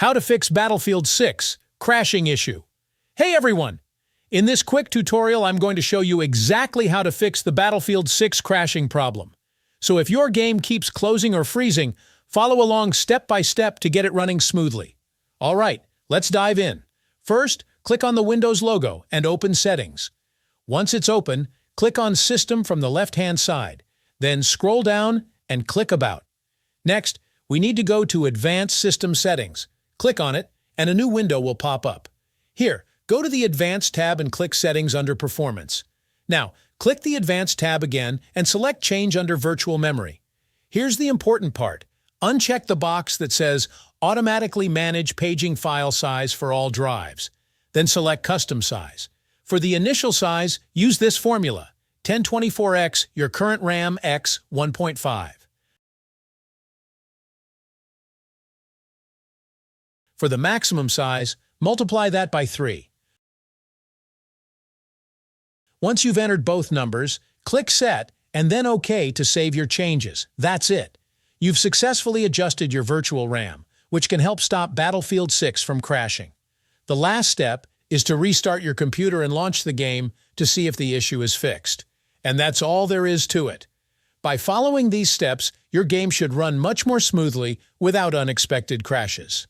How to fix Battlefield 6 crashing issue. Hey everyone! In this quick tutorial, I'm going to show you exactly how to fix the Battlefield 6 crashing problem. So if your game keeps closing or freezing, follow along step by step to get it running smoothly. Alright, let's dive in. First, click on the Windows logo and open Settings. Once it's open, click on System from the left-hand side. Then scroll down and click About. Next, we need to go to Advanced System Settings. Click on it, and a new window will pop up. Here, go to the Advanced tab and click Settings under Performance. Now, click the Advanced tab again and select Change under Virtual Memory. Here's the important part. Uncheck the box that says Automatically Manage Paging File Size for all drives. Then select Custom Size. For the initial size, use this formula, 1024x your current RAM x 1.5. For the maximum size, multiply that by 3. Once you've entered both numbers, click Set and then OK to save your changes. That's it. You've successfully adjusted your virtual RAM, which can help stop Battlefield 6 from crashing. The last step is to restart your computer and launch the game to see if the issue is fixed. And that's all there is to it. By following these steps, your game should run much more smoothly without unexpected crashes.